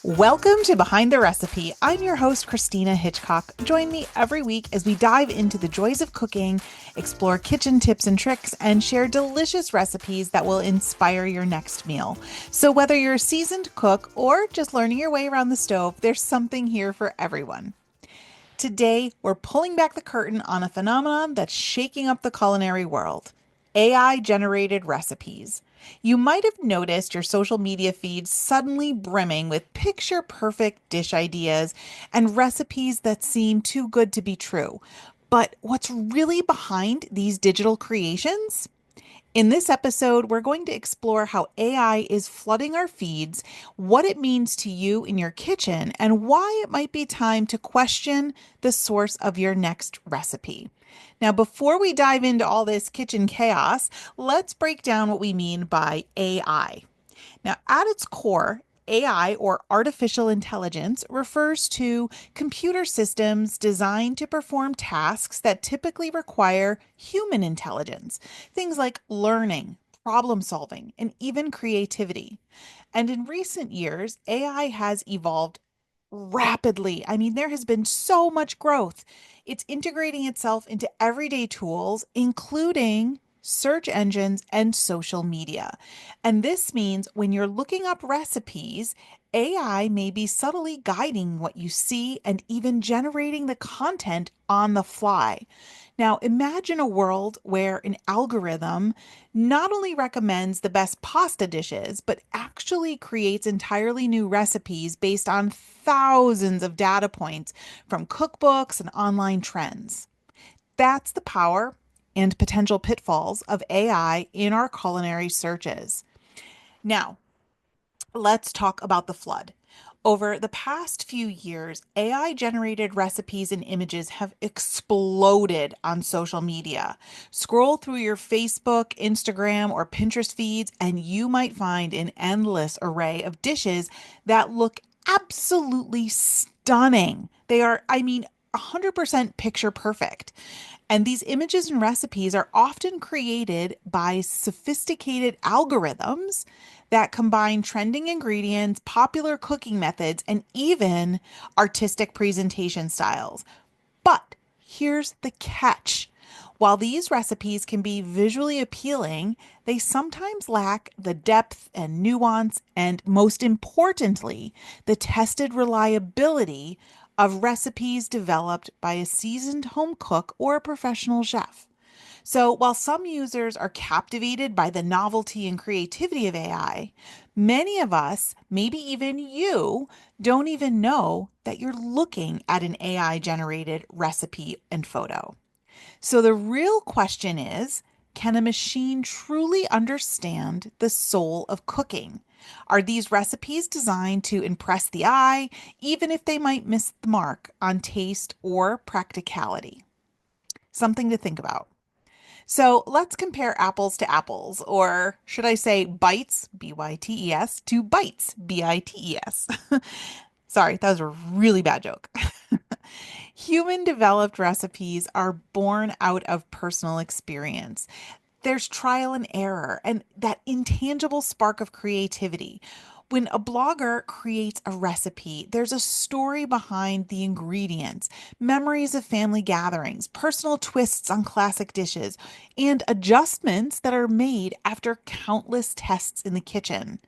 Welcome to Behind the Recipe. I'm your host, Christina Hitchcock. Join me every week as we dive into the joys of cooking, explore kitchen tips and tricks, and share delicious recipes that will inspire your next meal. So, whether you're a seasoned cook or just learning your way around the stove, there's something here for everyone. Today, we're pulling back the curtain on a phenomenon that's shaking up the culinary world: AI generated recipes. You might have noticed your social media feed suddenly brimming with picture perfect dish ideas and recipes that seem too good to be true. But what's really behind these digital creations? In this episode, we're going to explore how AI is flooding our feeds, what it means to you in your kitchen, and why it might be time to question the source of your next recipe. Now, before we dive into all this kitchen chaos, let's break down what we mean by AI. Now, at its core, AI, or artificial intelligence, refers to computer systems designed to perform tasks that typically require human intelligence, things like learning, problem solving, and even creativity. And in recent years, AI has evolved rapidly. I mean, there has been so much growth. It's integrating itself into everyday tools, including search engines and social media. And this means when you're looking up recipes, AI may be subtly guiding what you see and even generating the content on the fly. Now, imagine a world where an algorithm not only recommends the best pasta dishes, but actually creates entirely new recipes based on thousands of data points from cookbooks and online trends. That's the power and potential pitfalls of AI in our culinary searches. Now, let's talk about the flood. Over the past few years, AI generated recipes and images have exploded on social media. Scroll through your Facebook, Instagram, or Pinterest feeds, and you might find an endless array of dishes that look absolutely stunning. They are, 100% picture perfect. And these images and recipes are often created by sophisticated algorithms that combine trending ingredients, popular cooking methods, and even artistic presentation styles. But here's the catch. While these recipes can be visually appealing, they sometimes lack the depth and nuance, and most importantly, the tested reliability of recipes developed by a seasoned home cook or a professional chef. So, while some users are captivated by the novelty and creativity of AI, many of us, maybe even you, don't even know that you're looking at an AI generated recipe and photo. So, the real question is, can a machine truly understand the soul of cooking? Are these recipes designed to impress the eye, even if they might miss the mark on taste or practicality? Something to think about. So let's compare apples to apples, or should I say bites, B-Y-T-E-S, to bites, B-I-T-E-S. Sorry, that was a really bad joke. Human developed recipes are born out of personal experience. There's trial and error and that intangible spark of creativity. When a blogger creates a recipe, there's a story behind the ingredients, memories of family gatherings, personal twists on classic dishes, and adjustments that are made after countless tests in the kitchen.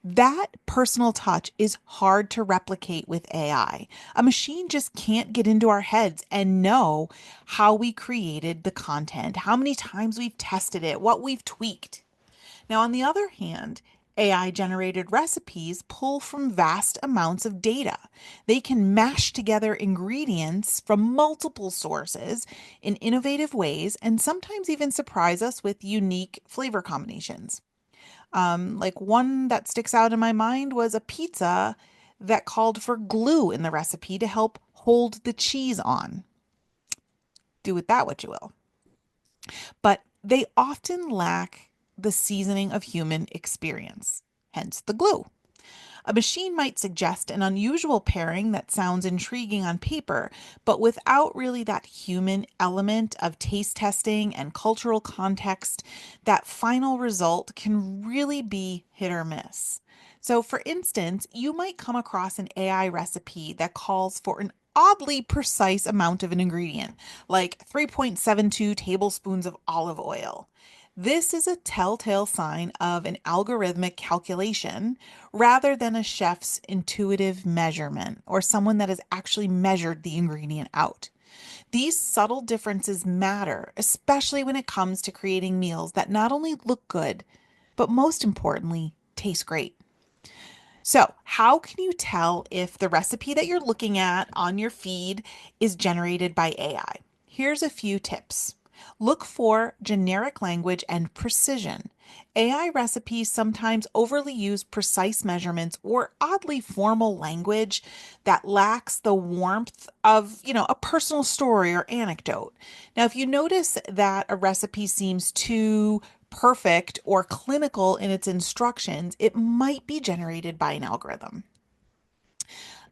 That personal touch is hard to replicate with AI. A machine just can't get into our heads and know how we created the content, how many times we've tested it, what we've tweaked. Now, on the other hand, AI generated recipes pull from vast amounts of data. They can mash together ingredients from multiple sources in innovative ways and sometimes even surprise us with unique flavor combinations. Like one that sticks out in my mind was a pizza that called for glue in the recipe to help hold the cheese on. Do with that what you will. But they often lack the seasoning of human experience, hence the glue. A machine might suggest an unusual pairing that sounds intriguing on paper, but without really that human element of taste testing and cultural context, that final result can really be hit or miss. So, for instance, you might come across an AI recipe that calls for an oddly precise amount of an ingredient, like 3.72 tablespoons of olive oil. This is a telltale sign of an algorithmic calculation rather than a chef's intuitive measurement or someone that has actually measured the ingredient out. These subtle differences matter, especially when it comes to creating meals that not only look good, but most importantly, taste great. So, how can you tell if the recipe that you're looking at on your feed is generated by AI? Here's a few tips. Look for generic language and precision. AI recipes sometimes overly use precise measurements or oddly formal language that lacks the warmth of, a personal story or anecdote. Now, if you notice that a recipe seems too perfect or clinical in its instructions, it might be generated by an algorithm.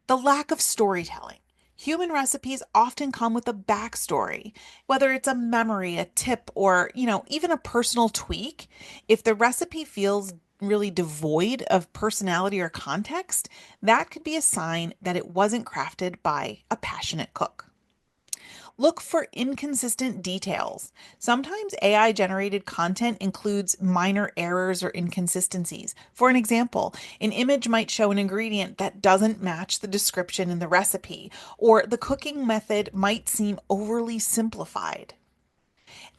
The lack of storytelling. Human recipes often come with a backstory, whether it's a memory, a tip, or, even a personal tweak. If the recipe feels really devoid of personality or context, that could be a sign that it wasn't crafted by a passionate cook. Look for inconsistent details. Sometimes AI generated content includes minor errors or inconsistencies. For an example, an image might show an ingredient that doesn't match the description in the recipe, or the cooking method might seem overly simplified.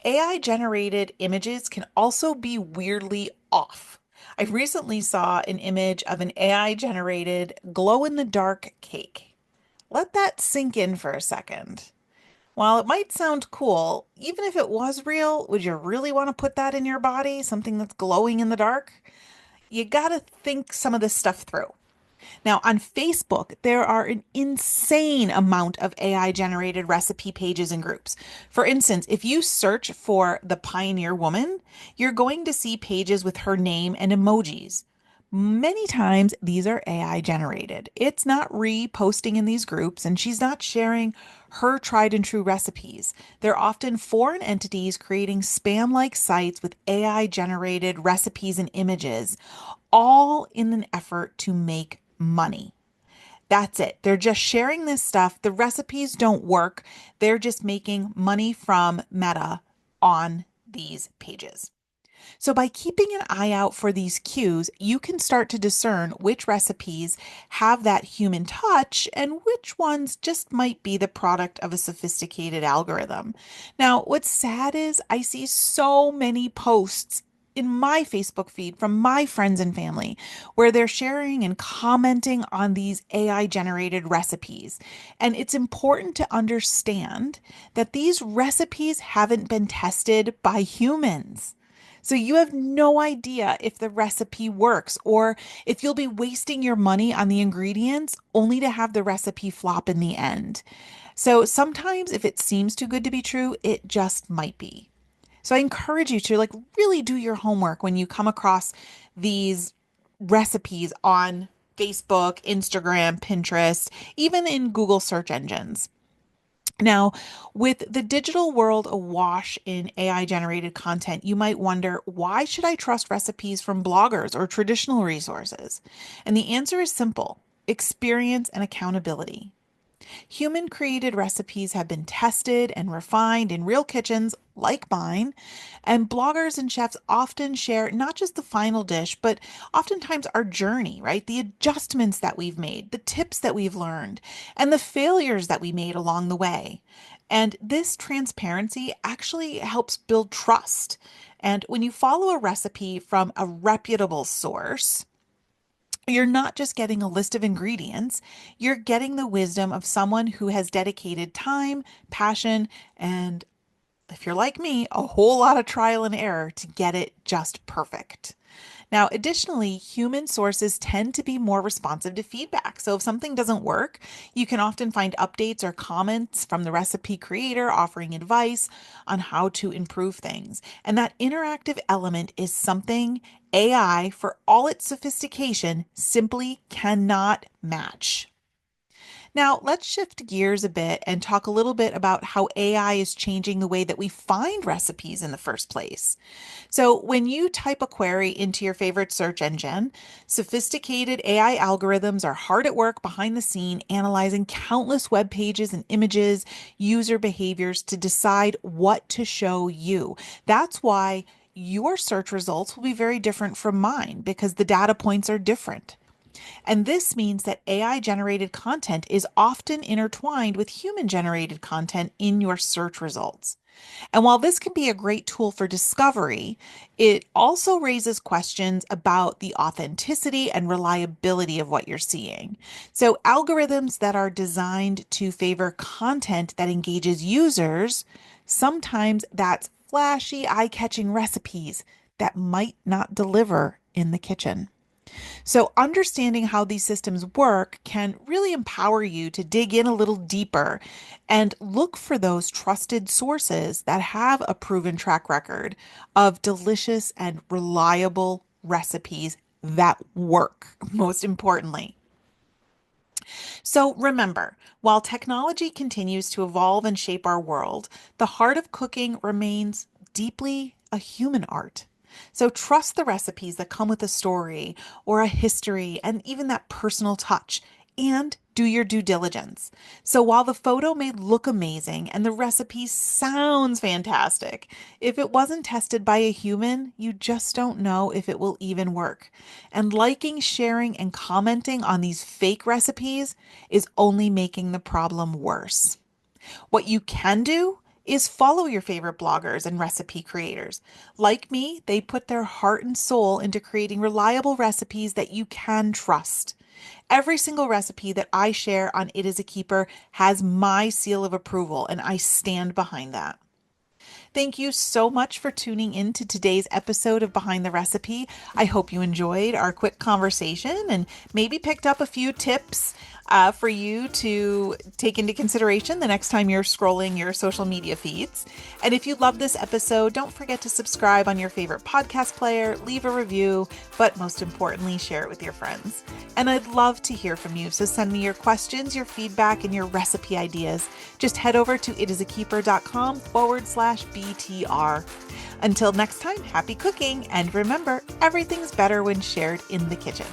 AI generated images can also be weirdly off. I recently saw an image of an AI generated glow in the dark cake. Let that sink in for a second. While it might sound cool, even if it was real, would you really want to put that in your body? Something that's glowing in the dark? You got to think some of this stuff through. Now, on Facebook, there are an insane amount of AI generated recipe pages and groups. For instance, if you search for the Pioneer Woman, you're going to see pages with her name and emojis. Many times these are AI generated. It's not reposting in these groups and she's not sharing her tried and true recipes. They're often foreign entities creating spam like sites with AI generated recipes and images, all in an effort to make money. That's it. They're just sharing this stuff. The recipes don't work. They're just making money from Meta on these pages. So, by keeping an eye out for these cues, you can start to discern which recipes have that human touch and which ones just might be the product of a sophisticated algorithm. Now, what's sad is I see so many posts in my Facebook feed from my friends and family where they're sharing and commenting on these AI generated recipes. And it's important to understand that these recipes haven't been tested by humans. So you have no idea if the recipe works or if you'll be wasting your money on the ingredients only to have the recipe flop in the end. So sometimes if it seems too good to be true, it just might be. So I encourage you to really do your homework when you come across these recipes on Facebook, Instagram, Pinterest, even in Google search engines. Now, with the digital world awash in AI generated content, you might wonder, why should I trust recipes from bloggers or traditional resources? And the answer is simple: experience and accountability. Human created recipes have been tested and refined in real kitchens like mine, and bloggers and chefs often share not just the final dish, but oftentimes our journey, right? The adjustments that we've made, the tips that we've learned, and the failures that we made along the way. And this transparency actually helps build trust. And when you follow a recipe from a reputable source, you're not just getting a list of ingredients, you're getting the wisdom of someone who has dedicated time, passion, and if you're like me, a whole lot of trial and error to get it just perfect. Now, additionally, human sources tend to be more responsive to feedback. So if something doesn't work, you can often find updates or comments from the recipe creator offering advice on how to improve things. And that interactive element is something AI, for all its sophistication, simply cannot match. Now, let's shift gears a bit and talk a little bit about how AI is changing the way that we find recipes in the first place. So, when you type a query into your favorite search engine, sophisticated AI algorithms are hard at work behind the scene analyzing countless web pages and images, user behaviors to decide what to show you. That's why your search results will be very different from mine because the data points are different. And this means that AI generated content is often intertwined with human generated content in your search results. And while this can be a great tool for discovery, it also raises questions about the authenticity and reliability of what you're seeing. So, algorithms that are designed to favor content that engages users, sometimes that's flashy, eye catching recipes that might not deliver in the kitchen. So, understanding how these systems work can really empower you to dig in a little deeper and look for those trusted sources that have a proven track record of delicious and reliable recipes that work, most importantly. So, remember, while technology continues to evolve and shape our world, the heart of cooking remains deeply a human art. So trust the recipes that come with a story or a history and even that personal touch, and do your due diligence. So while the photo may look amazing and the recipe sounds fantastic, if it wasn't tested by a human, you just don't know if it will even work. And liking, sharing, and commenting on these fake recipes is only making the problem worse. What you can do is follow your favorite bloggers and recipe creators. Like me, they put their heart and soul into creating reliable recipes that you can trust. Every single recipe that I share on It Is a Keeper has my seal of approval, and I stand behind that. Thank you so much for tuning in to today's episode of Behind the Recipe. I hope you enjoyed our quick conversation and maybe picked up a few tips for you to take into consideration the next time you're scrolling your social media feeds. And if you love this episode, don't forget to subscribe on your favorite podcast player, leave a review, but most importantly, share it with your friends. And I'd love to hear from you. So send me your questions, your feedback, and your recipe ideas. Just head over to itisakeeper.com/BTR. Until next time, happy cooking. And remember, everything's better when shared in the kitchen.